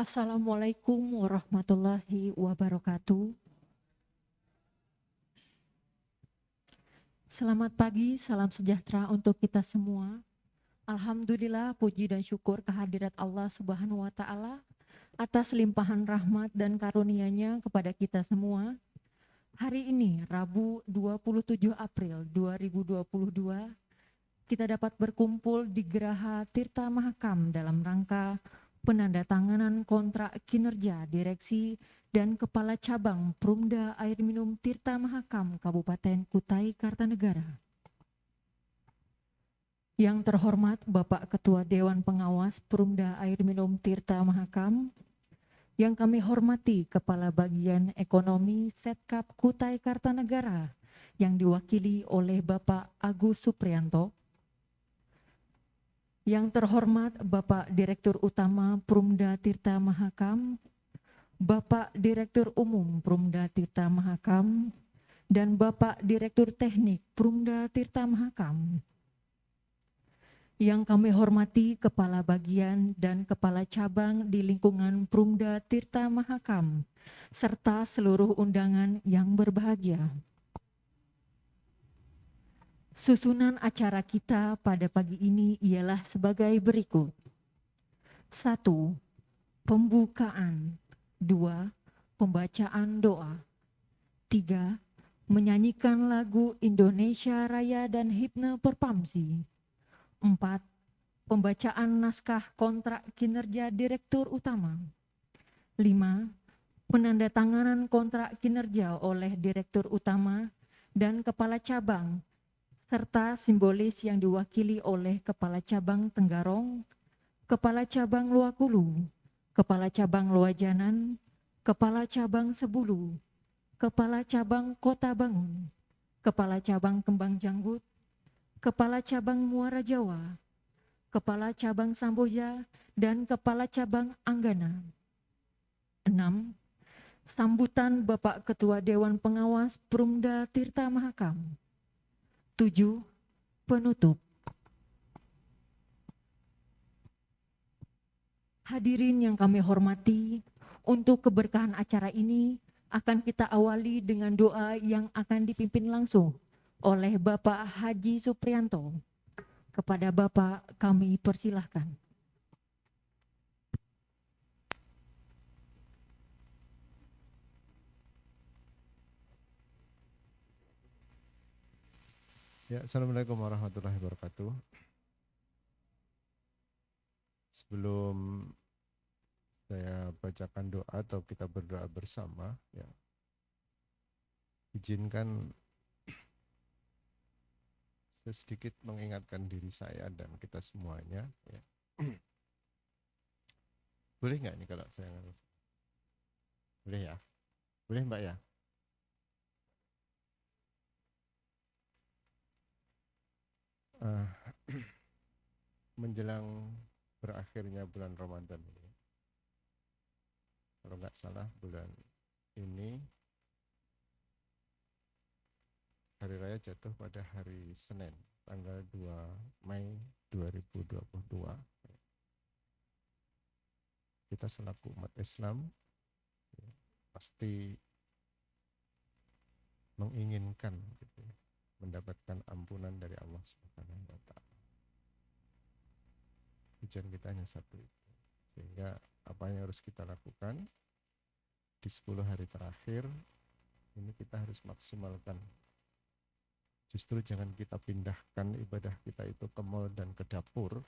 Assalamualaikum warahmatullahi wabarakatuh. Selamat pagi, salam sejahtera untuk kita semua. Alhamdulillah, puji dan syukur kehadirat Allah Subhanahu wa Ta'ala atas limpahan rahmat dan karunia-Nya kepada kita semua. Hari ini, Rabu 27 April 2022, kita dapat berkumpul di Geraha Tirta Mahakam dalam rangka penandatanganan kontrak kinerja direksi dan kepala cabang Perumda Air Minum Tirta Mahakam Kabupaten Kutai Kartanegara. Yang terhormat Bapak Ketua Dewan Pengawas Perumda Air Minum Tirta Mahakam, yang kami hormati Kepala Bagian Ekonomi Setkap Kutai Kartanegara yang diwakili oleh Bapak Agus Suprianto, yang terhormat Bapak Direktur Utama Perumda Tirta Mahakam, Bapak Direktur Umum Perumda Tirta Mahakam, dan Bapak Direktur Teknik Perumda Tirta Mahakam. Yang kami hormati Kepala Bagian dan Kepala Cabang di lingkungan Perumda Tirta Mahakam, serta seluruh undangan yang berbahagia. Susunan acara kita pada pagi ini ialah sebagai berikut. 1. Pembukaan. 2. Pembacaan doa. 3. Menyanyikan lagu Indonesia Raya dan himne Perpamsi. 4. Pembacaan naskah kontrak kinerja Direktur Utama. 5. Penandatanganan kontrak kinerja oleh Direktur Utama dan Kepala Cabang serta simbolis yang diwakili oleh Kepala Cabang Tenggarong, Kepala Cabang Luakulu, Kepala Cabang Luajanan, Kepala Cabang Sebulu, Kepala Cabang Kota Bangun, Kepala Cabang Kembang Janggut, Kepala Cabang Muara Jawa, Kepala Cabang Samboja, dan Kepala Cabang Anggana. 6. Sambutan Bapak Ketua Dewan Pengawas Perumda Tirta Mahakam. 7. Penutup. Hadirin yang kami hormati, untuk keberkahan acara ini akan kita awali dengan doa yang akan dipimpin langsung oleh Bapak Haji Suprianto. Kepada Bapak kami persilahkan. Ya, Assalamualaikum warahmatullahi wabarakatuh. Sebelum saya bacakan doa atau kita berdoa bersama, ya, izinkan saya sedikit mengingatkan diri saya dan kita semuanya. Ya. Boleh nggak ini kalau saya harus? Boleh ya? Boleh Mbak ya? Menjelang berakhirnya bulan Ramadan ini, kalau nggak salah bulan ini hari raya jatuh pada hari Senin, tanggal 2 Mei 2022. Kita selaku umat Islam ya, pasti menginginkan gitu, mendapatkan ampunan dari Allah Subhanahu wa Ta'ala. Tujuan kita hanya satu itu. Sehingga apa yang harus kita lakukan di 10 hari terakhir ini kita harus maksimalkan. Justru jangan kita pindahkan ibadah kita itu ke mal dan ke dapur,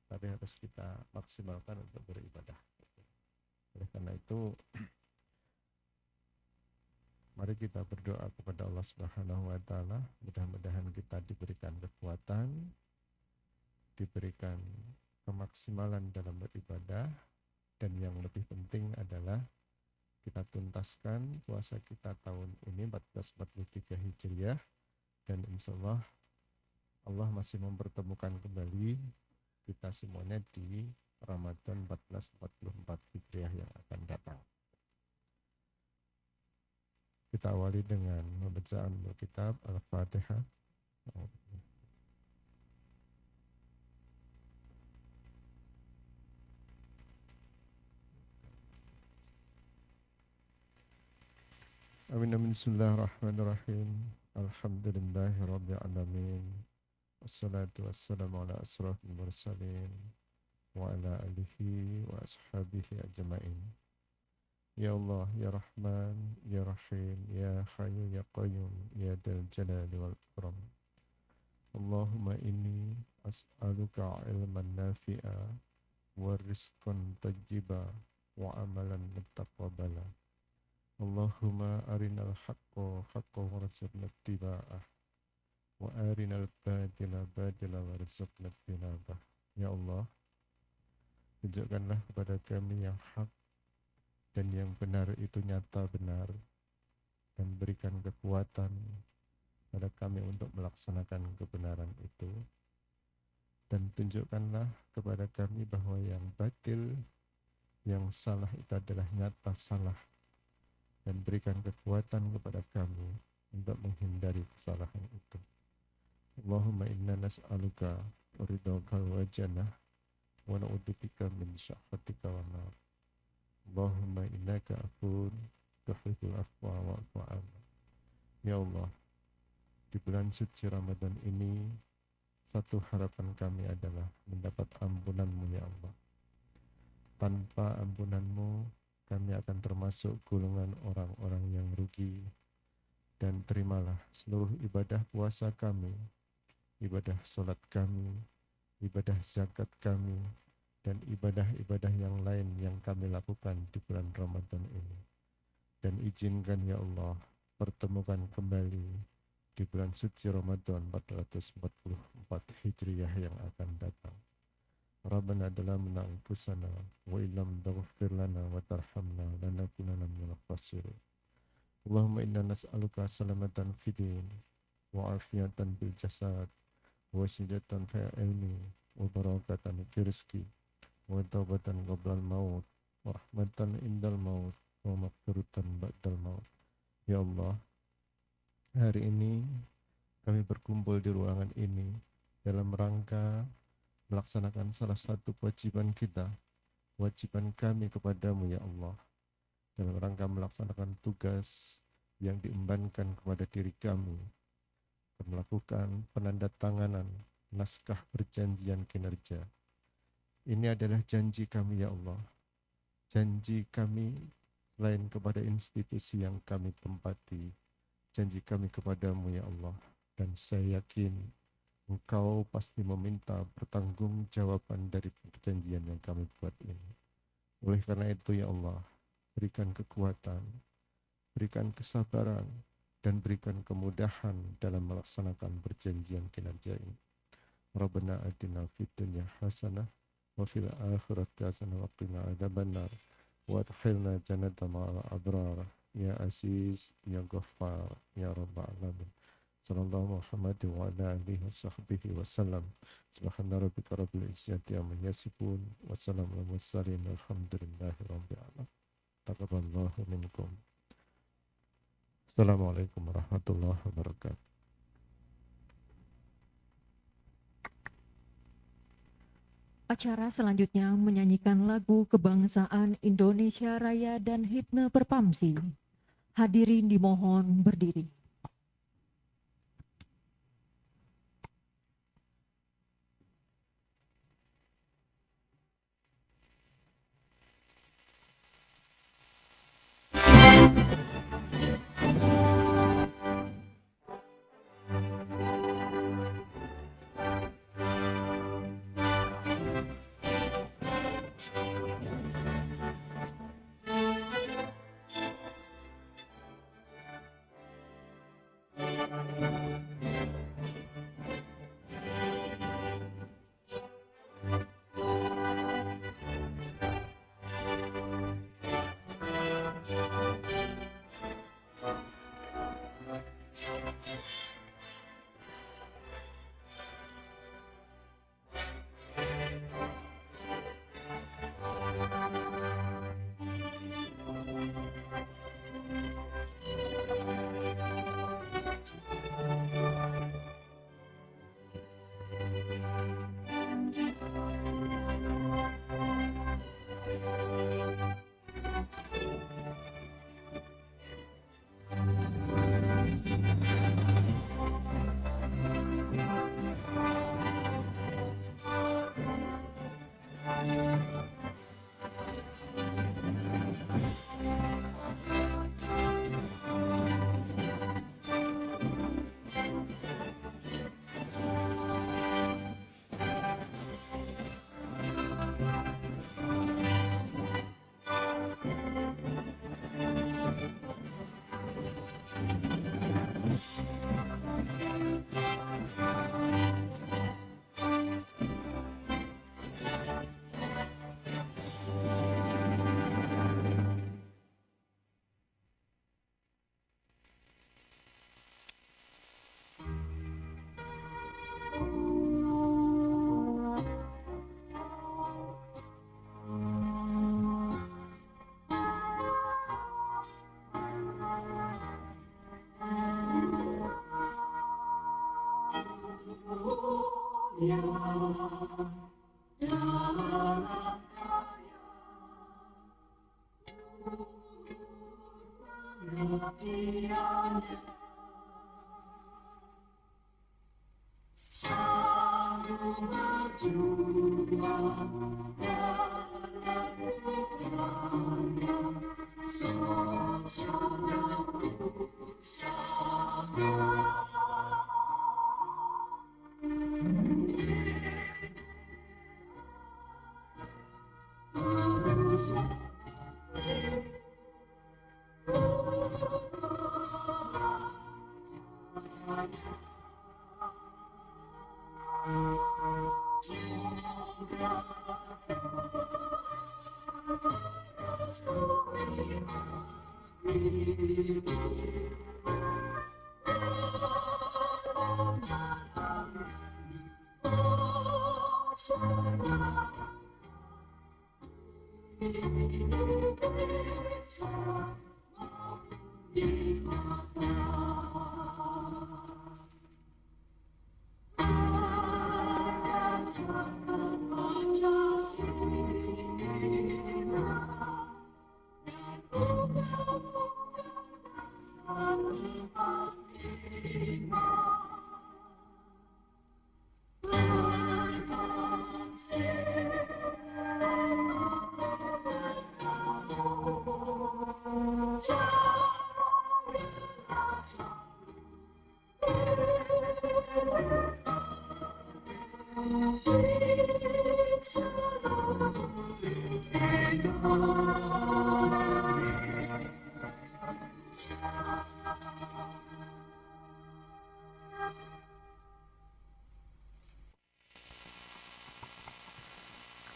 tapi harus kita maksimalkan untuk beribadah. Oleh karena itu, mari kita berdoa kepada Allah Subhanahu wa Ta'ala, mudah-mudahan kita diberikan kekuatan, diberikan kemaksimalan dalam beribadah, dan yang lebih penting adalah kita tuntaskan puasa kita tahun ini 1443 Hijriah, dan insya Allah Allah masih mempertemukan kembali kita semuanya di Ramadan 1444 Hijriah yang akan datang. Kita awali dengan pembacaan Alkitab Al-Fatihah. Amin amin. Bismillahirrahmanirrahim. Alhamdulillahi rabbil alamin. Wassalatu wassalamu ala asrafil mursalin wa ala alihi wa ashabihi ajma'in. Ya Allah, Ya Rahman, Ya Rahim, Ya Hayyu, Ya Qayyum, Ya Dal Jalali wal Ikram. Allahumma inni as'aluka ilman nafi'a wa rizqan tajjiba wa amalan muttaqabala. Allahumma arinal haqqa haqqa warzuqna ittiba'ah wa arinal batila batila warzuqna ijtinabah. Ya Allah, tunjukkanlah kepada kami yang hak dan yang benar itu nyata benar, dan berikan kekuatan pada kami untuk melaksanakan kebenaran itu, dan tunjukkanlah kepada kami bahwa yang batil, yang salah itu adalah nyata salah, dan berikan kekuatan kepada kami untuk menghindari kesalahan itu. Allahumma inna nas'aluka ridhaka wa jannah wa na'udzubika min syahwatika wa nar. Allahumma innaka afuwun tuhibbul afwa wa'fu 'anna. Ya Allah, di bulan suci Ramadan ini satu harapan kami adalah mendapat ampunan-Mu ya Allah. Tanpa ampunan-Mu kami akan termasuk golongan orang-orang yang rugi. Dan terimalah seluruh ibadah puasa kami, ibadah salat kami, ibadah zakat kami, dan ibadah-ibadah yang lain yang kami lakukan di bulan Ramadan ini. Dan izinkan ya Allah pertemukan kembali di bulan suci Ramadan 1444 Hijriah yang akan datang. Rabbana dalamna anfusana wa illam taghfir lana wa tarhamna lanakunanna minal khasirin. Allahumma inna nas'aluka salamatan fidin wa afiyatan bil jasad wa sijatan fil ilmi wa barakatan fil rizqi wa taubatan qabla al-maut wa rahmatan indal maut wa maghfiratan ba'dal maut. Ya Allah, hari ini kami berkumpul di ruangan ini dalam rangka melaksanakan salah satu kewajiban kita, kewajiban kami kepadamu ya Allah, dalam rangka melaksanakan tugas yang diembankan kepada diri kami, melakukan penandatanganan naskah perjanjian kinerja. Ini adalah janji kami ya Allah, janji kami selain kepada institusi yang kami tempati, janji kami kepadamu ya Allah, dan saya yakin Engkau pasti meminta pertanggungjawaban dari perjanjian yang kami buat ini. Oleh karena itu ya Allah, berikan kekuatan, berikan kesabaran, dan berikan kemudahan dalam melaksanakan perjanjian kinerja ini. Rabbana atina fid dunya hasanah wa fil akhirati hasanah wa qina adzabannar wa adkhilna jannata ma'al abrar ya aziz ya ghaffar ya rabbal alamin. Sallallahu Muhammad wa ala alihi wa sahbihi wa sallam. Subhana rabbika rabbil izzati amma yasifun wa salamun alal mursalin walhamdulillahi rabbil alamin. Taqabbalallahu minkum. Assalamualaikum warahmatullahi wabarakatuh. Acara selanjutnya menyanyikan lagu kebangsaan Indonesia Raya dan himne Perpamsi. Hadirin dimohon berdiri.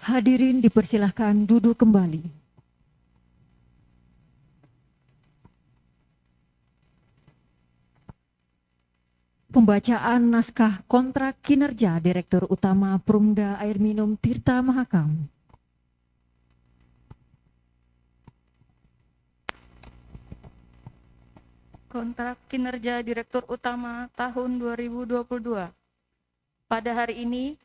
Hadirin dipersilahkan duduk kembali. Pembacaan naskah kontrak kinerja Direktur Utama Perumda Air Minum Tirta Mahakam. Kontrak kinerja Direktur Utama tahun 2022. Pada hari ini,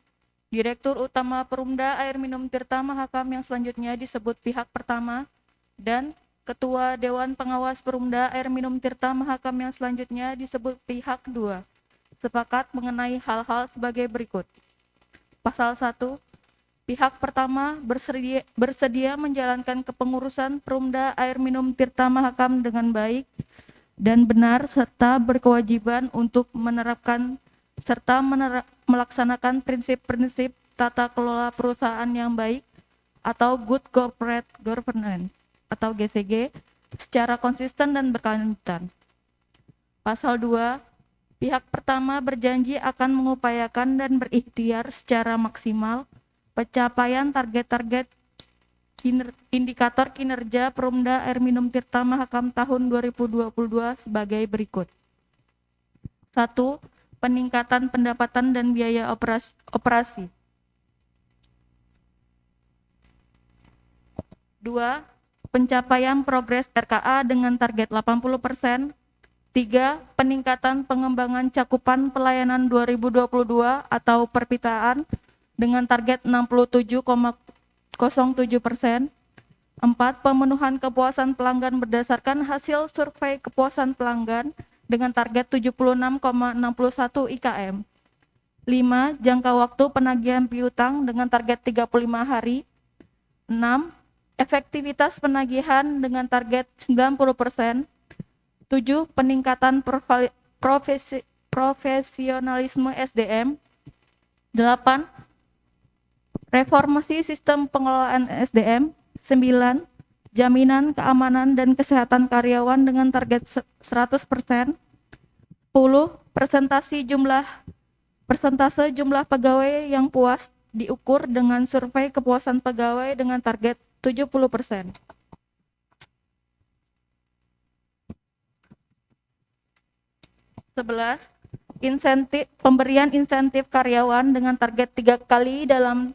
Direktur Utama Perumda Air Minum Tirta Mahakam yang selanjutnya disebut pihak pertama dan Ketua Dewan Pengawas Perumda Air Minum Tirta Mahakam yang selanjutnya disebut pihak kedua sepakat mengenai hal-hal sebagai berikut. Pasal 1. Pihak pertama bersedia menjalankan kepengurusan Perumda Air Minum Tirta Mahakam dengan baik dan benar serta berkewajiban untuk menerapkan serta melaksanakan prinsip-prinsip tata kelola perusahaan yang baik atau Good Corporate Governance atau GCG secara konsisten dan berkelanjutan. Pasal 2, pihak pertama berjanji akan mengupayakan dan berikhtiar secara maksimal pencapaian target-target indikator kinerja Perumda Air Minum Tirta Mahakam tahun 2022 sebagai berikut. 1. Peningkatan pendapatan dan biaya operasi. 2. Pencapaian progres RKA dengan target 80%. 3. Peningkatan pengembangan cakupan pelayanan 2022 atau perpitaan dengan target 67,07%. 4. Pemenuhan kepuasan pelanggan berdasarkan hasil survei kepuasan pelanggan dengan target 76,61 IKM. 5. Jangka waktu penagihan piutang dengan target 35 hari. 6. Efektivitas penagihan dengan target 90%. 7. Peningkatan profesionalisme SDM. 8. Reformasi sistem pengelolaan SDM. 9. Jaminan keamanan dan kesehatan karyawan dengan target 100%. 10. Persentase jumlah pegawai yang puas diukur dengan survei kepuasan pegawai dengan target 70%. Pemberian insentif karyawan dengan target 3 kali dalam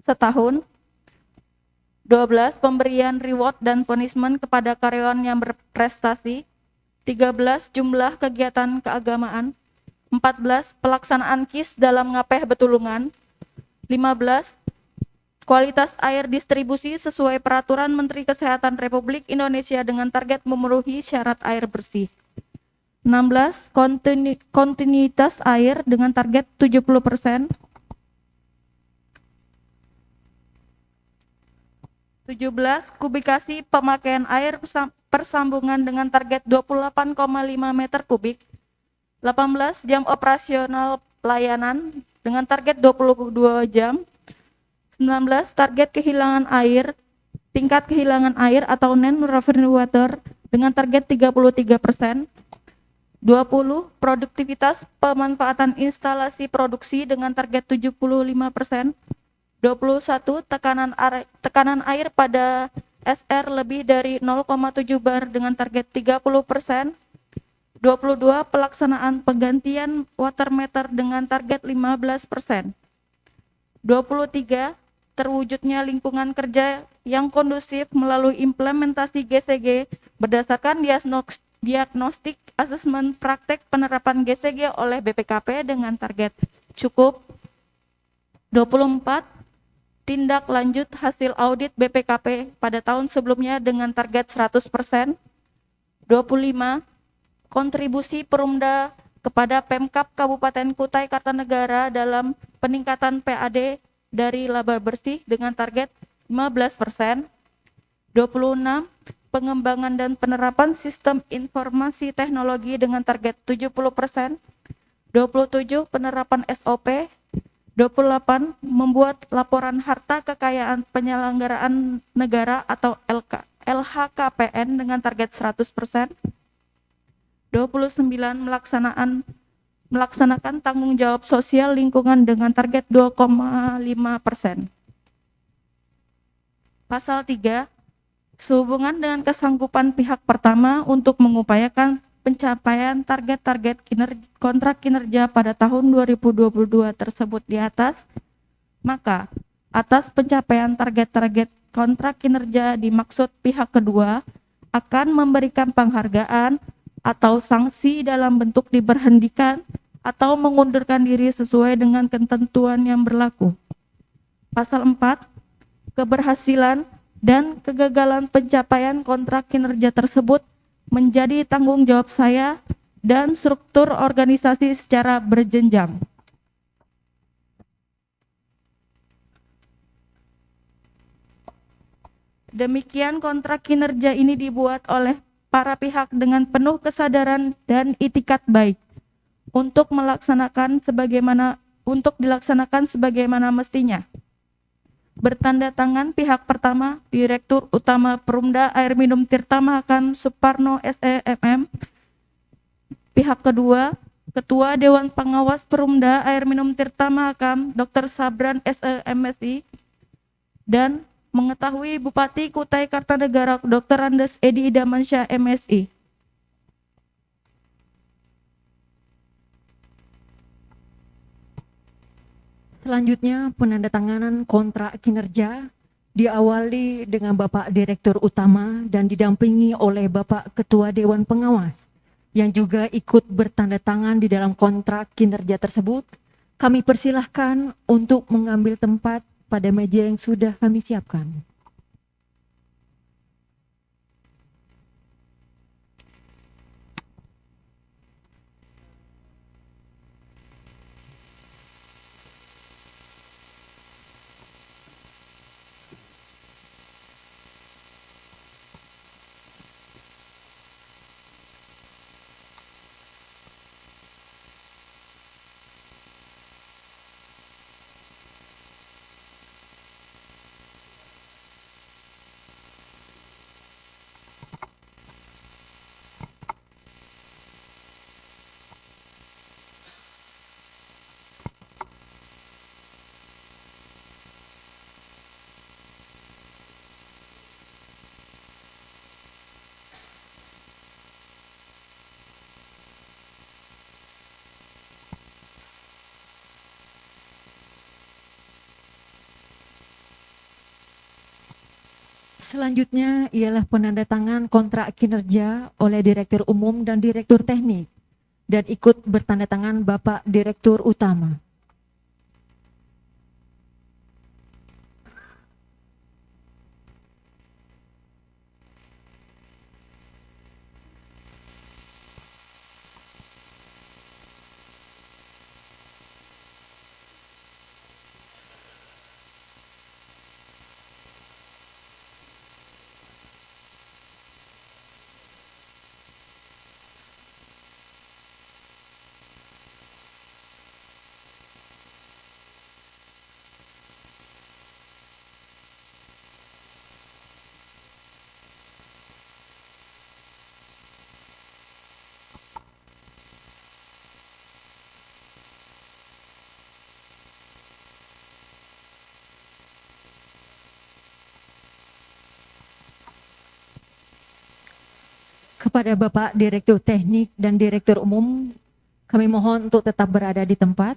setahun. 12. Pemberian reward dan punishment kepada karyawan yang berprestasi. 13. Jumlah kegiatan keagamaan. 14. Pelaksanaan KIS dalam Ngapeh Betulungan. 15. Kualitas air distribusi sesuai peraturan Menteri Kesehatan Republik Indonesia dengan target memenuhi syarat air bersih. 16. Kontinuitas air dengan target 70%. 17. Kubikasi pemakaian air persambungan dengan target 28,5 meter kubik. 18. Jam operasional layanan dengan target 22 jam. 19. Target kehilangan air, tingkat kehilangan air atau non-revenue water dengan target 33%. 20. Produktivitas pemanfaatan instalasi produksi dengan target 75%. 21. Tekanan air pada SR lebih dari 0,7 bar dengan target 30%. 22. Pelaksanaan penggantian water meter dengan target 15%. 23. Terwujudnya lingkungan kerja yang kondusif melalui implementasi GCG berdasarkan diagnostik asesmen praktek penerapan GCG oleh BPKP dengan target cukup. 24. Tindak lanjut hasil audit BPKP pada tahun sebelumnya dengan target 100%. 25. Kontribusi Perumda kepada Pemkab Kabupaten Kutai Kartanegara dalam peningkatan PAD dari laba bersih dengan target 15%. 26. Pengembangan dan penerapan sistem informasi teknologi dengan target 70%. 27. Penerapan SOP. 28. Membuat laporan harta kekayaan penyelenggaraan negara atau LHKPN dengan target 100%. 29. Melaksanakan tanggung jawab sosial lingkungan dengan target 2,5%. Pasal 3. Sehubungan dengan kesanggupan pihak pertama untuk mengupayakan pencapaian target-target kontrak kinerja pada tahun 2022 tersebut di atas, maka atas pencapaian target-target kontrak kinerja dimaksud pihak kedua akan memberikan penghargaan atau sanksi dalam bentuk diberhentikan atau mengundurkan diri sesuai dengan ketentuan yang berlaku. Pasal 4. Keberhasilan dan kegagalan pencapaian kontrak kinerja tersebut menjadi tanggung jawab saya dan struktur organisasi secara berjenjang. Demikian kontrak kinerja ini dibuat oleh para pihak dengan penuh kesadaran dan itikat baik untuk dilaksanakan sebagaimana mestinya. Bertanda tangan pihak pertama, Direktur Utama Perumda Air Minum Tirta Mahakam Suparno SEMM. Pihak kedua, Ketua Dewan Pengawas Perumda Air Minum Tirta Mahakam Dr. Sabran SEMSI. Dan mengetahui Bupati Kutai Kartanegara Dr. Andes Edi Idamansyah MSI. Selanjutnya, penandatanganan kontrak kinerja diawali dengan Bapak Direktur Utama dan didampingi oleh Bapak Ketua Dewan Pengawas yang juga ikut bertanda tangan di dalam kontrak kinerja tersebut. Kami persilahkan untuk mengambil tempat pada meja yang sudah kami siapkan. Selanjutnya ialah penandatangan kontrak kinerja oleh Direktur Umum dan Direktur Teknik dan ikut bertanda tangan Bapak Direktur Utama. Kepada Bapak Direktur Teknik dan Direktur Umum, kami mohon untuk tetap berada di tempat.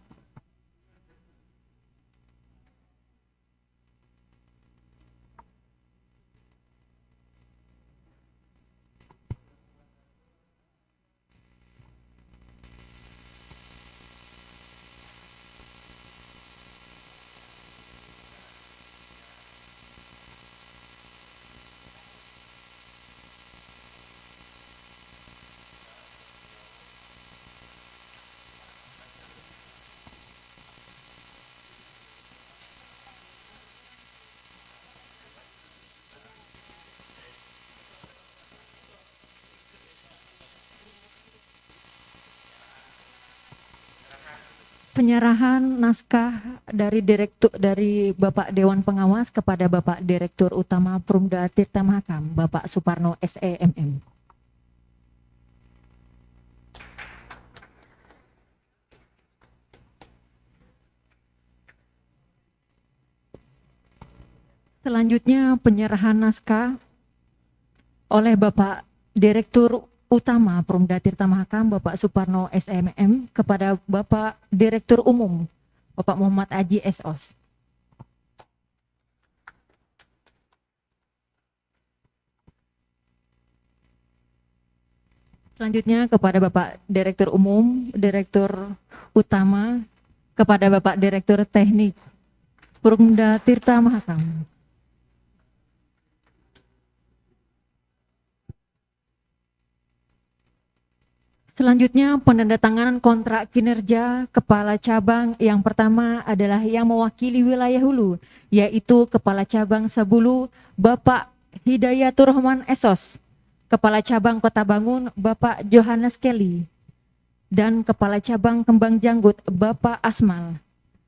Penyerahan naskah dari Bapak Dewan Pengawas kepada Bapak Direktur Utama Perumda Tirta Mahakam, Bapak Suparno SEMM. Selanjutnya penyerahan naskah oleh Bapak Direktur Utama Perumda Tirta Mahakam, Bapak Suparno SEMM kepada Bapak Direktur Umum, Bapak Muhammad Aji SOS. Selanjutnya kepada Bapak Direktur Umum, Direktur Utama, kepada Bapak Direktur Teknik Perumda Tirta Mahakam. Selanjutnya penandatanganan kontrak kinerja Kepala Cabang yang pertama adalah yang mewakili wilayah Hulu, yaitu Kepala Cabang Sabulu Bapak Hidayatur Rahman SOS, Kepala Cabang Kota Bangun Bapak Johannes Kelly, dan Kepala Cabang Kembang Janggut Bapak Asmal,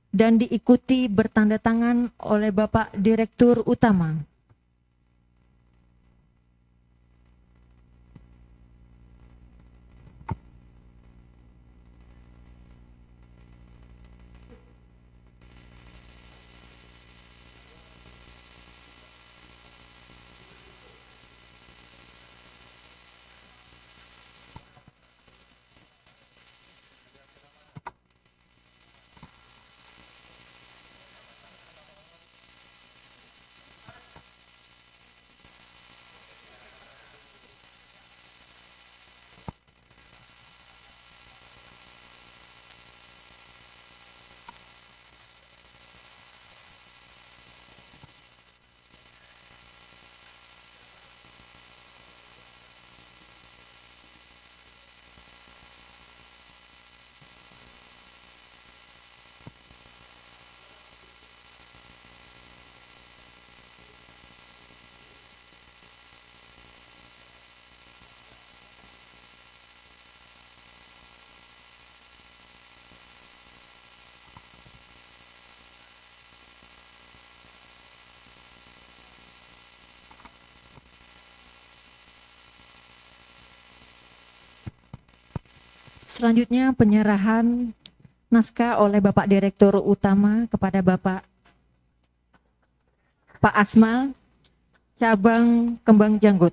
dan diikuti bertanda tangan oleh Bapak Direktur Utama. Selanjutnya penyerahan naskah oleh Bapak Direktur Utama kepada Bapak Pak Asmal, Cabang Kembang Janggut.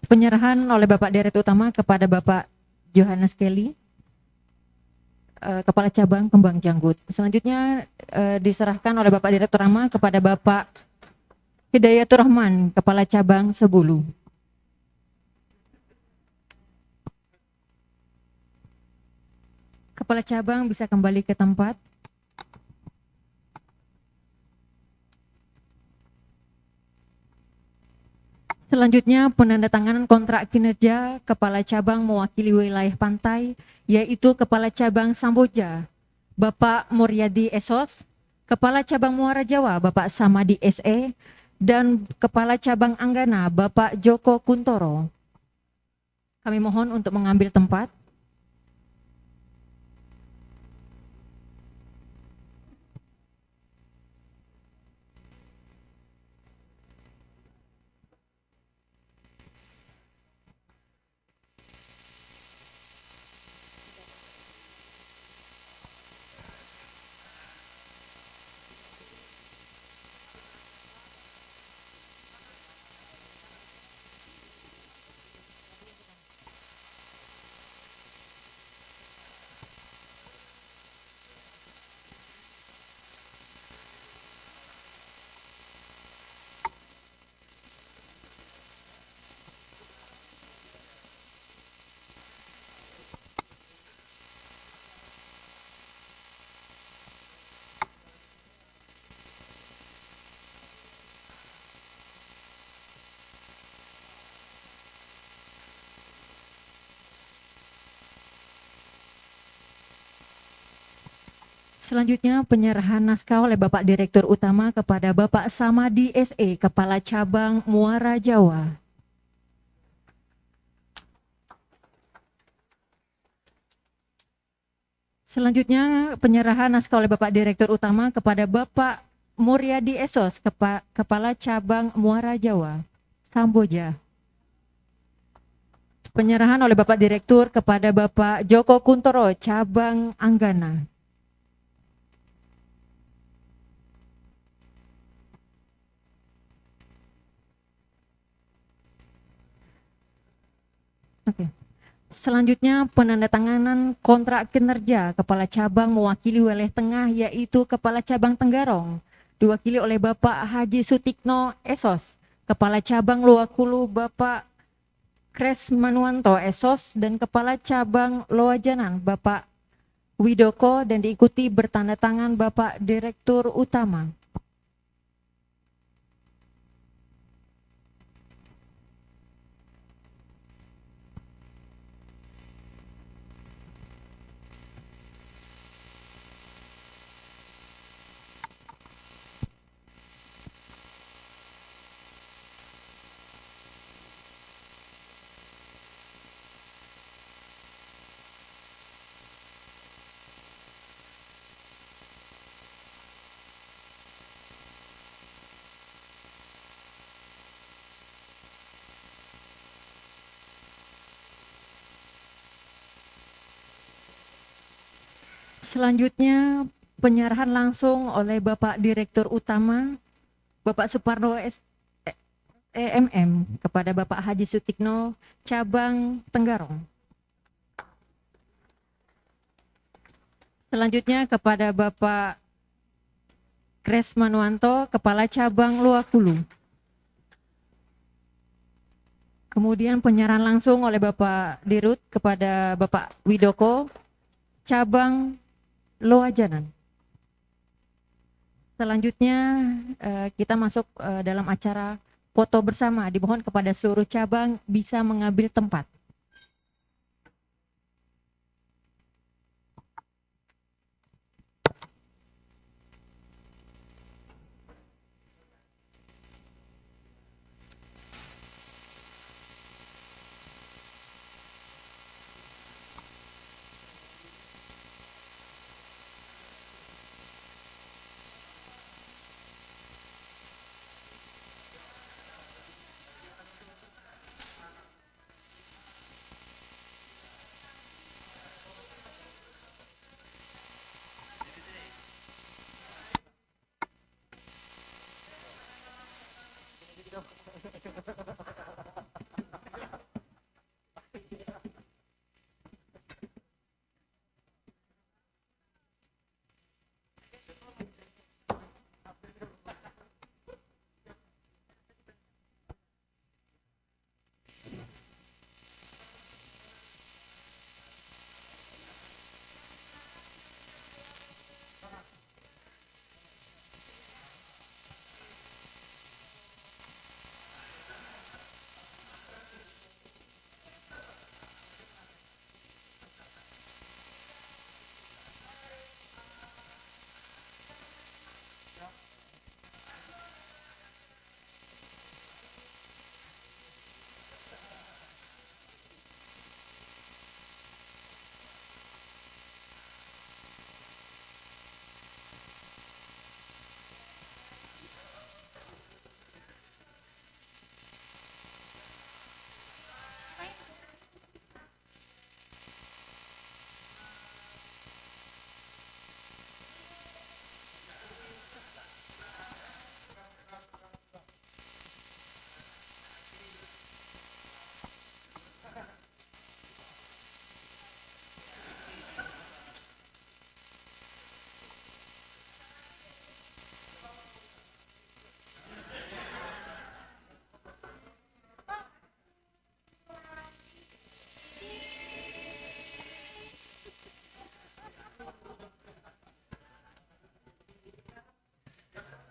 Penyerahan oleh Bapak Direktur Utama kepada Bapak Johannes Kelly, Kepala Cabang Kembang Janggut. Selanjutnya diserahkan oleh Bapak Direktur Utama kepada Bapak Hidayatur Rahman, Kepala Cabang Sebulu. Kepala cabang bisa kembali ke tempat. Selanjutnya penandatanganan kontrak kinerja Kepala Cabang mewakili wilayah pantai, yaitu Kepala Cabang Samboja, Bapak Muryadi Esos, Kepala Cabang Muara Jawa, Bapak Samadi SE, dan Kepala Cabang Anggana, Bapak Joko Kuntoro. Kami mohon untuk mengambil tempat. Selanjutnya penyerahan naskah oleh Bapak Direktur Utama kepada Bapak Samadi SE, Kepala Cabang Muara Jawa. Selanjutnya penyerahan naskah oleh Bapak Direktur Utama kepada Bapak Muryadi Esos, Kepala Cabang Muara Jawa, Samboja. Penyerahan oleh Bapak Direktur kepada Bapak Joko Kuntoro, Cabang Anggana. Oke. Selanjutnya penandatanganan kontrak kinerja Kepala Cabang mewakili wilayah tengah, yaitu Kepala Cabang Tenggarong, diwakili oleh Bapak Haji Sutikno Esos, Kepala Cabang Luakulu Bapak Kres Manuanto Esos, dan Kepala Cabang Loajanan Bapak Widoko, dan diikuti bertanda tangan Bapak Direktur Utama. Selanjutnya penyerahan langsung oleh Bapak Direktur Utama Bapak Suparno EMM kepada Bapak Haji Sutikno, Cabang Tenggarong. Selanjutnya kepada Bapak Kres Manuanto, Kepala Cabang Luakulu. Kemudian penyerahan langsung oleh Bapak Dirut kepada Bapak Widoko, Cabang Loajanan. Selanjutnya kita masuk dalam acara foto bersama. Dimohon kepada seluruh cabang bisa mengambil tempat.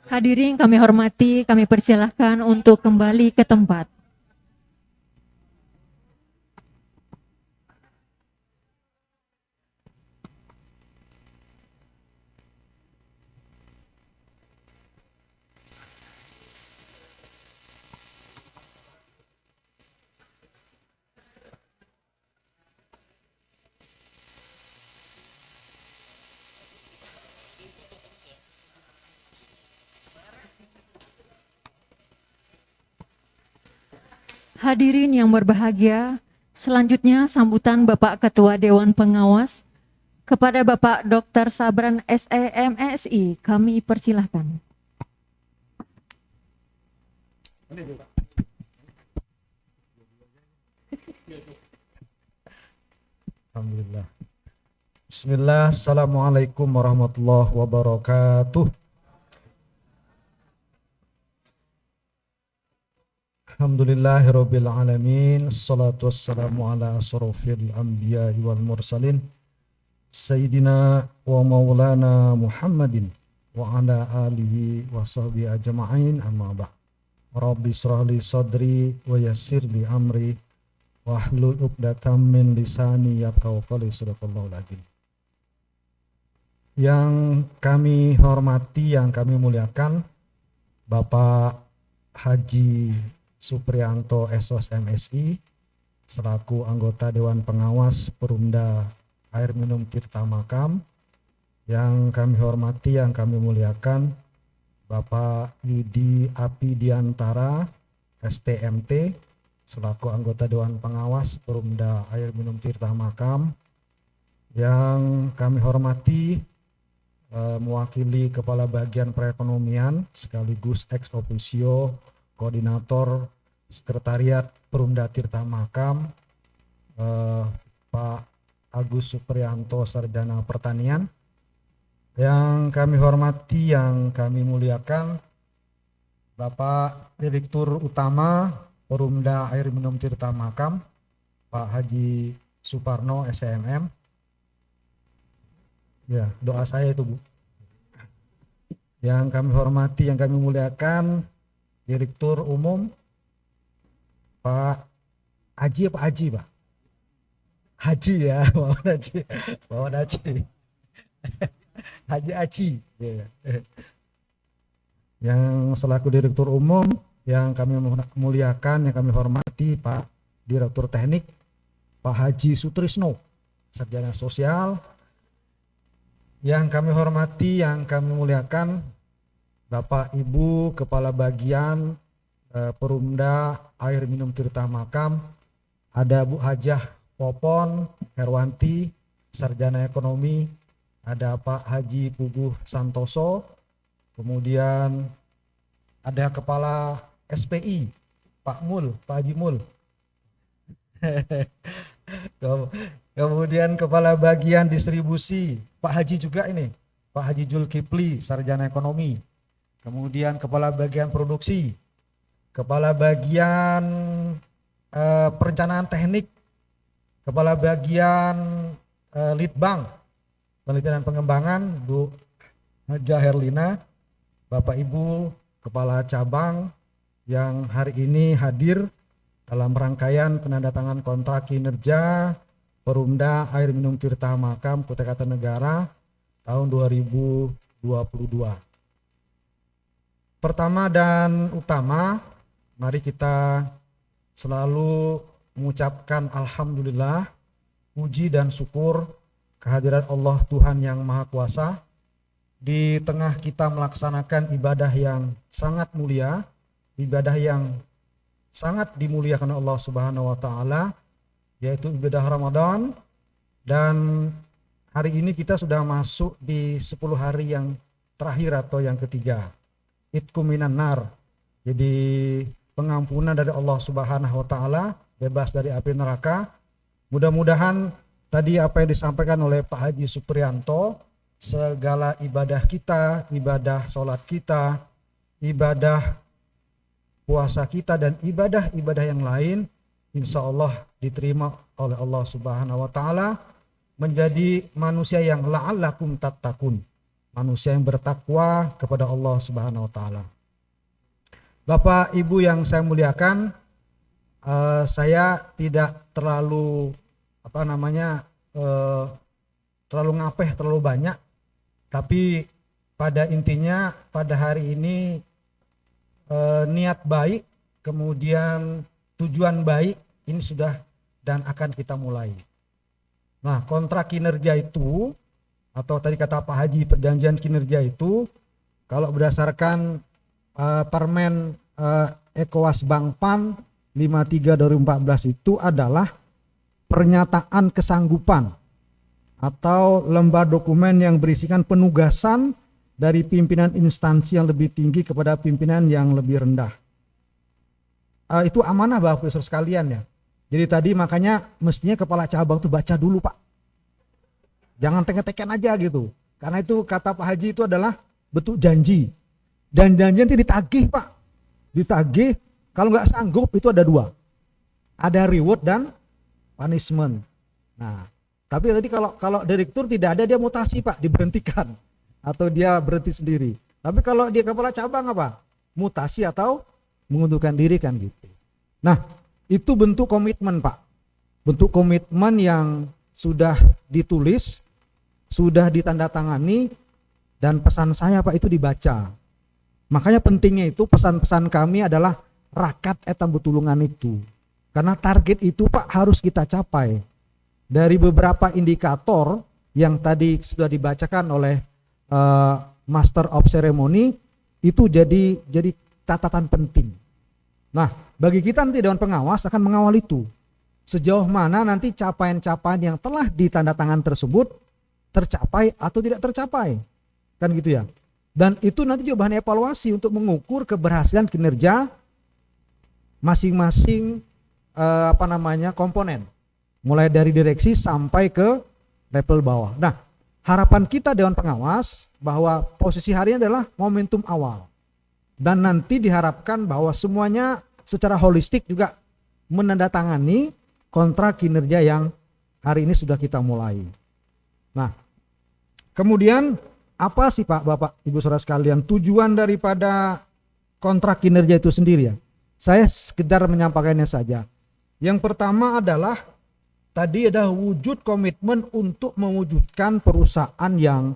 Hadirin kami hormati, kami persilahkan untuk kembali ke tempat. Hadirin yang berbahagia, selanjutnya sambutan Bapak Ketua Dewan Pengawas kepada Bapak Dr. Sabran SEMSI, kami persilahkan. Alhamdulillah. Bismillah, Assalamualaikum warahmatullahi wabarakatuh. Alhamdulillahirabbil alamin. Assalatu wassalamu ala asrofil anbiya wal mursalin Sayyidina wa maulana Muhammadin wa ala alihi wa sahbihi ajma'in, amma ba'd. Rabbi israh li sadri wa yassir li amri wahlul 'uqdatam min lisani yafqahu qawli. Shadaqallahul adzim. Yang kami hormati, yang kami muliakan, Bapak Haji Supriyanto SOS MSI selaku anggota Dewan Pengawas Perumda Air Minum Tirta Makam. Yang kami hormati, yang kami muliakan, Bapak Yudi Apidiantara STMT selaku anggota Dewan Pengawas Perumda Air Minum Tirta Makam. Yang kami hormati, mewakili Kepala Bagian Perekonomian sekaligus ex officio Koordinator Sekretariat Perumda Tirta Makam, Pak Agus Supriyanto Sarjana Pertanian. Yang kami hormati, yang kami muliakan, Bapak Direktur Utama Perumda Air Minum Tirta Makam, Pak Haji Suparno SMM. Ya, doa saya itu, Bu. Yang kami hormati, yang kami muliakan, Direktur Umum Pak Haji, Pak Haji, Pak Haji ya, Pak Haji, Pak Haji, Haji Haji. Yang selaku Direktur Umum, yang kami muliakan, yang kami hormati, Pak Direktur Teknik Pak Haji Sutrisno, Sarjana Sosial. Yang kami hormati, yang kami muliakan, Bapak Ibu Kepala Bagian Perumda Air Minum Tirta Makam, ada Bu Hajah Popon Herwanti, Sarjana Ekonomi, ada Pak Haji Puguh Santoso, kemudian ada Kepala SPI Pak Mul, Pak Haji Mul. Kemudian Kepala Bagian Distribusi Pak Haji juga ini, Pak Haji Julkipli, Sarjana Ekonomi. Kemudian Kepala Bagian Produksi, Kepala Bagian Perencanaan Teknik, Kepala Bagian Litbang Penelitian dan Pengembangan Bu Hajah Herlina, Bapak Ibu Kepala Cabang yang hari ini hadir dalam rangkaian penandatangan kontrak kinerja Perumda Air Minum Tirta Makam Kutai Kartanegara tahun 2022. Pertama dan utama, mari kita selalu mengucapkan alhamdulillah, puji dan syukur kehadirat Allah Tuhan yang Maha Kuasa di tengah kita melaksanakan ibadah yang sangat mulia, ibadah yang sangat dimuliakan Allah Subhanahu wa taala, yaitu ibadah Ramadan. Dan hari ini kita sudah masuk di 10 hari yang terakhir atau yang ketiga, Itqum minan nar. Jadi pengampunan dari Allah Subhanahu wa taala, bebas dari api neraka. Mudah-mudahan tadi apa yang disampaikan oleh Pak Haji Supriyanto, segala ibadah kita, ibadah sholat kita, ibadah puasa kita, dan ibadah-ibadah yang lain, insya Allah diterima oleh Allah Subhanahu wa taala, menjadi manusia yang la'allakum tattaqun, manusia yang bertakwa kepada Allah Subhanahu wa taala. Bapak Ibu yang saya muliakan, saya tidak terlalu terlalu ngapeh, terlalu banyak, tapi pada intinya pada hari ini niat baik, kemudian tujuan baik ini sudah dan akan kita mulai. Nah, kontrak kinerja itu, atau tadi kata Pak Haji, perjanjian kinerja itu, kalau berdasarkan Permen Ekowas Bangpan 53/2014 itu adalah pernyataan kesanggupan atau lembar dokumen yang berisikan penugasan dari pimpinan instansi yang lebih tinggi kepada pimpinan yang lebih rendah. Itu amanah Bapak Ibu sekalian ya. Jadi tadi makanya mestinya kepala cabang tuh baca dulu Pak. Jangan teken-teken aja gitu. Karena itu kata Pak Haji itu adalah bentuk janji. Dan janji nanti ditagih Pak. Ditagih, kalau nggak sanggup itu ada dua. Ada reward dan punishment. Nah, tapi tadi kalau direktur tidak ada, dia mutasi Pak, diberhentikan. Atau dia berhenti sendiri. Tapi kalau dia kepala cabang apa? Mutasi atau mengundurkan diri kan gitu. Nah, itu bentuk komitmen Pak. Bentuk komitmen yang sudah ditulis, sudah ditandatangani, dan pesan saya Pak itu dibaca. Makanya pentingnya itu pesan-pesan kami adalah rakat etam betulungan itu. Karena target itu Pak harus kita capai. Dari beberapa indikator yang tadi sudah dibacakan oleh Master of Ceremony, itu jadi catatan penting. Nah, bagi kita nanti Dewan Pengawas akan mengawal itu. Sejauh mana nanti capaian-capaian yang telah ditandatangan tersebut tercapai atau tidak tercapai. Kan gitu ya. Dan itu nanti juga bahan evaluasi untuk mengukur keberhasilan kinerja masing-masing komponen. Mulai dari direksi sampai ke level bawah. Nah, harapan kita Dewan Pengawas bahwa posisi hari ini adalah momentum awal. Dan nanti diharapkan bahwa semuanya secara holistik juga menandatangani kontrak kinerja yang hari ini sudah kita mulai. Nah, kemudian apa sih Pak, Bapak, Ibu saudara sekalian tujuan daripada kontrak kinerja itu sendiri ya? Saya sekedar menyampaikannya saja. Yang pertama adalah tadi ada wujud komitmen untuk mewujudkan perusahaan yang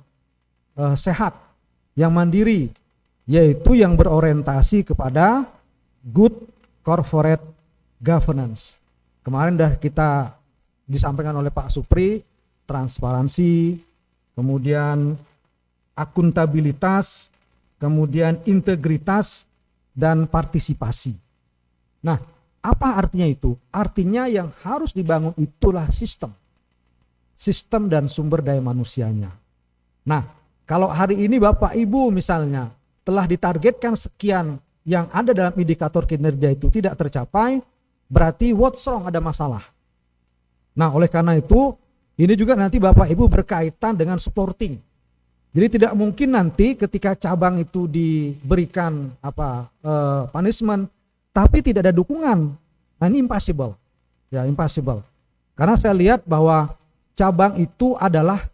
sehat, yang mandiri, yaitu yang berorientasi kepada good corporate governance. Kemarin dah kita disampaikan oleh Pak Supri, transparansi, kemudian akuntabilitas, kemudian integritas, dan partisipasi. Nah, apa artinya itu? Artinya yang harus dibangun itulah sistem dan sumber daya manusianya. Nah, kalau hari ini Bapak Ibu misalnya telah ditargetkan sekian yang ada dalam indikator kinerja itu tidak tercapai, berarti what's wrong, ada masalah. Nah, oleh karena itu ini juga nanti Bapak Ibu berkaitan dengan supporting. Jadi tidak mungkin nanti ketika cabang itu diberikan punishment tapi tidak ada dukungan. Nah, ini impossible. Ya, impossible. Karena saya lihat bahwa cabang itu adalah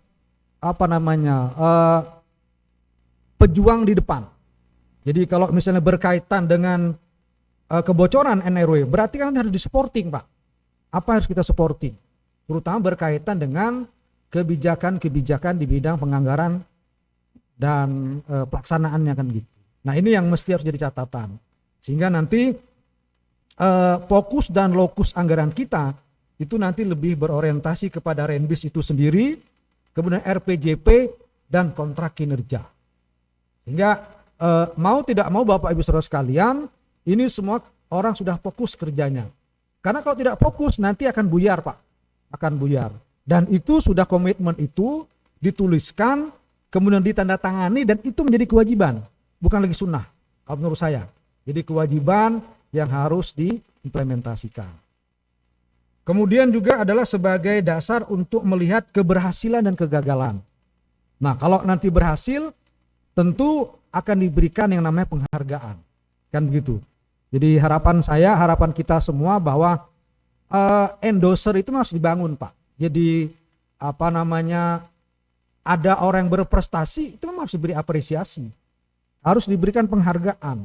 pejuang di depan. Jadi kalau misalnya berkaitan dengan kebocoran NRW, berarti kan harus di-supporting Pak. Apa harus kita supporting? Terutama berkaitan dengan kebijakan-kebijakan di bidang penganggaran dan pelaksanaannya kan gitu. Nah, ini yang mesti harus jadi catatan. Sehingga nanti fokus dan lokus anggaran kita itu nanti lebih berorientasi kepada Renbis itu sendiri, kemudian RPJP dan kontrak kinerja. Sehingga mau tidak mau Bapak Ibu saudara sekalian, ini semua orang sudah fokus kerjanya. Karena kalau tidak fokus nanti akan buyar Pak, akan buyar. Dan itu sudah komitmen itu dituliskan, kemudian ditandatangani, dan itu menjadi kewajiban, bukan lagi sunnah kalau menurut saya. Jadi kewajiban yang harus diimplementasikan. Kemudian juga adalah sebagai dasar untuk melihat keberhasilan dan kegagalan. Nah, kalau nanti berhasil tentu akan diberikan yang namanya penghargaan. Kan begitu. Jadi harapan saya, harapan kita semua bahwa endorser itu harus dibangun Pak. Jadi ada orang yang berprestasi, itu memang harus diberi apresiasi, harus diberikan penghargaan.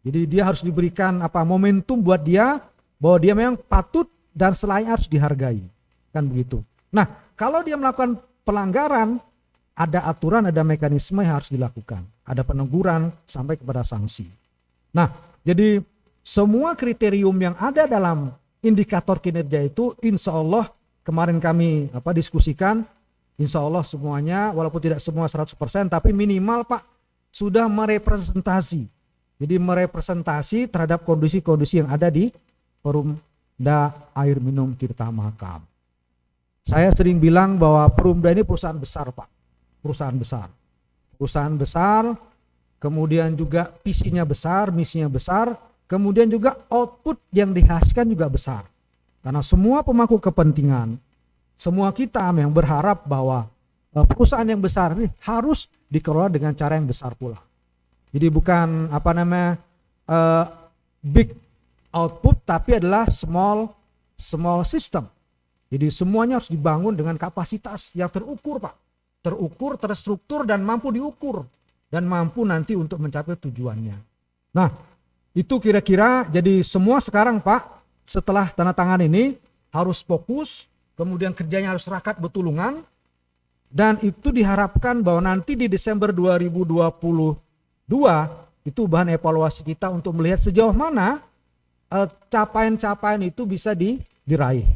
Jadi dia harus diberikan momentum buat dia bahwa dia memang patut dan selain harus dihargai, kan begitu. Nah, kalau dia melakukan pelanggaran, ada aturan, ada mekanisme yang harus dilakukan, ada peneguran sampai kepada sanksi. Nah, jadi semua kriterium yang ada dalam indikator kinerja itu, insya Allah kemarin kami diskusikan, insya Allah semuanya, walaupun tidak semua 100%, tapi minimal Pak sudah merepresentasi. Jadi merepresentasi terhadap kondisi-kondisi yang ada di Perumda Air Minum Tirta Mahakam. Saya sering bilang bahwa Perumda ini perusahaan besar Pak, perusahaan besar, kemudian juga visinya besar, misinya besar, kemudian juga output yang dihasilkan juga besar. Karena semua pemangku kepentingan, semua kita yang berharap bahwa perusahaan yang besar ini harus dikelola dengan cara yang besar pula. Jadi bukan big output, tapi adalah small system. Jadi semuanya harus dibangun dengan kapasitas yang terukur Pak, terukur, terstruktur dan mampu diukur dan mampu nanti untuk mencapai tujuannya. Nah, itu kira-kira jadi semua sekarang Pak, setelah tanda tangan ini harus fokus, kemudian kerjanya harus rakat betulungan, dan itu diharapkan bahwa nanti di Desember 2022 itu bahan evaluasi kita untuk melihat sejauh mana capaian-capaian itu bisa diraih.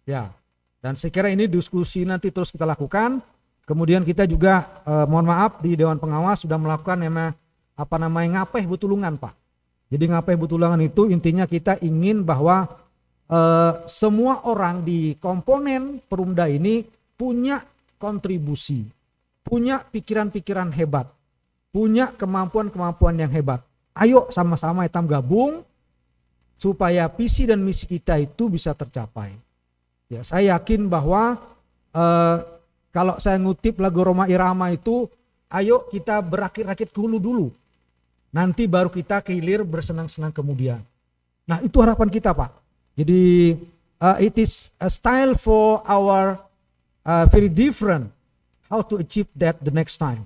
Ya, dan saya kira ini diskusi nanti terus kita lakukan. Kemudian kita juga mohon maaf di Dewan Pengawas sudah melakukan ngapeh betulungan Pak. Jadi ngapeh betulungan itu intinya kita ingin bahwa semua orang di komponen Perumda ini punya kontribusi, punya pikiran-pikiran hebat, punya kemampuan-kemampuan yang hebat. Ayo sama-sama gabung supaya visi dan misi kita itu bisa tercapai. Ya, saya yakin bahwa kalau saya ngutip lagu Roma Irama itu, ayo kita berakit-rakit ke hulu dulu, nanti baru kita ke hilir bersenang-senang kemudian. Nah, itu harapan kita Pak. Jadi it is a style for our very different how to achieve that the next time.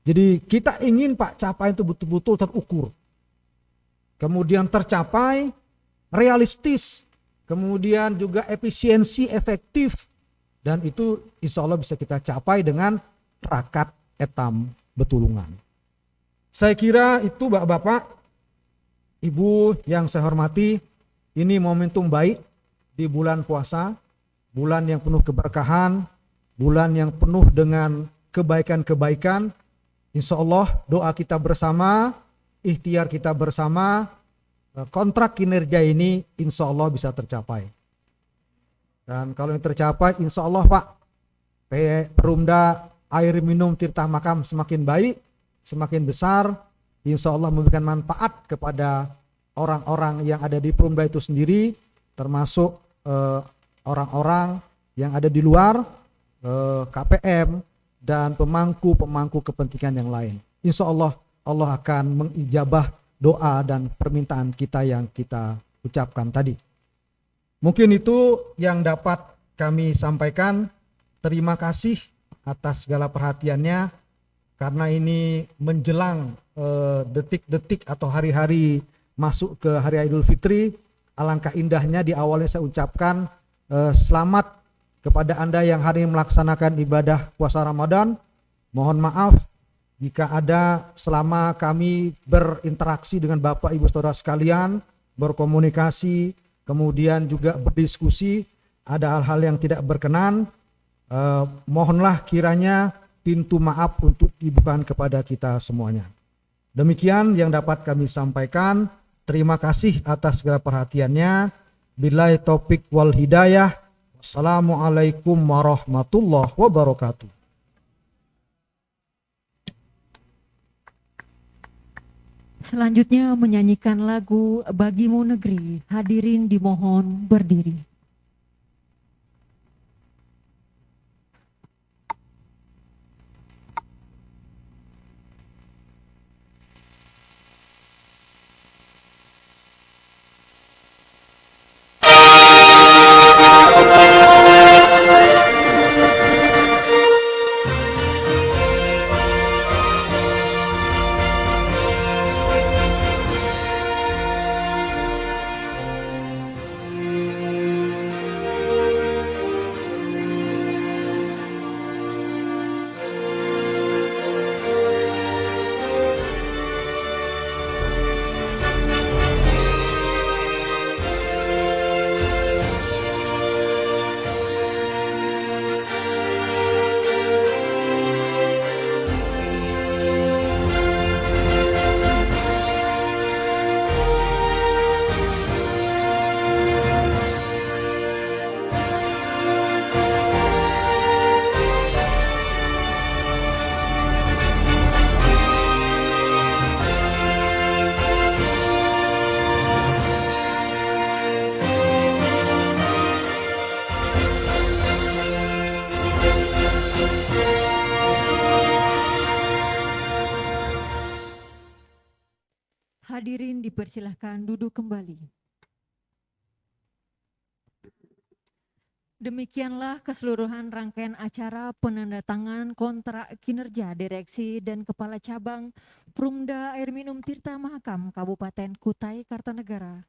Jadi kita ingin Pak capaian itu betul-betul terukur, kemudian tercapai, realistis, kemudian juga efisiensi, efektif, dan itu insya Allah bisa kita capai dengan rakat etam betulungan. Saya kira itu Bapak-bapak, Ibu yang saya hormati, ini momentum baik di bulan puasa, bulan yang penuh keberkahan, bulan yang penuh dengan kebaikan-kebaikan. Insya Allah doa kita bersama, ikhtiar kita bersama, kontrak kinerja ini insya Allah bisa tercapai. Dan kalau ini tercapai insya Allah Pak, Perumda Air Minum Tirta Mahakam semakin baik, semakin besar, insya Allah memberikan manfaat kepada orang-orang yang ada di Perumda itu sendiri, termasuk orang-orang yang ada di luar, KPM, dan pemangku kepentingan yang lain. Insya Allah Allah akan mengijabah doa dan permintaan kita yang kita ucapkan tadi. Mungkin itu yang dapat kami sampaikan. Terima kasih atas segala perhatiannya, karena ini menjelang detik-detik atau hari-hari masuk ke hari Idul Fitri. Alangkah indahnya di awalnya saya ucapkan selamat kepada Anda yang hari ini melaksanakan ibadah puasa Ramadan. Mohon maaf jika ada selama kami berinteraksi dengan Bapak Ibu Saudara sekalian, berkomunikasi, kemudian juga berdiskusi, ada hal-hal yang tidak berkenan. Mohonlah kiranya pintu maaf untuk dibukakan kepada kita semuanya. Demikian yang dapat kami sampaikan. Terima kasih atas segala perhatiannya. Billahi taufik wal hidayah. Wassalamualaikum warahmatullahi wabarakatuh. Selanjutnya menyanyikan lagu Bagimu Negeri. Hadirin dimohon berdiri. hadirin dipersilahkan duduk kembali. Demikianlah keseluruhan rangkaian acara penandatangan kontrak kinerja Direksi dan Kepala Cabang Perumda Air Minum Tirta Mahakam Kabupaten Kutai Kartanegara.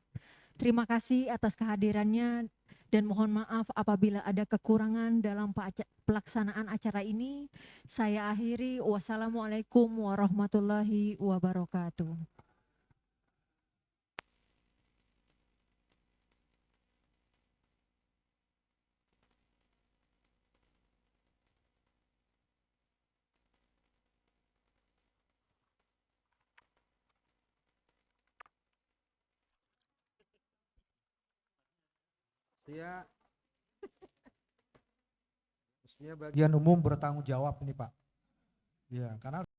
Terima kasih atas kehadirannya dan mohon maaf apabila ada kekurangan dalam pelaksanaan acara ini. Saya akhiri. Wassalamualaikum warahmatullahi wabarakatuh. Mestinya bagian umum bertanggung jawab ini Pak. Ya, karena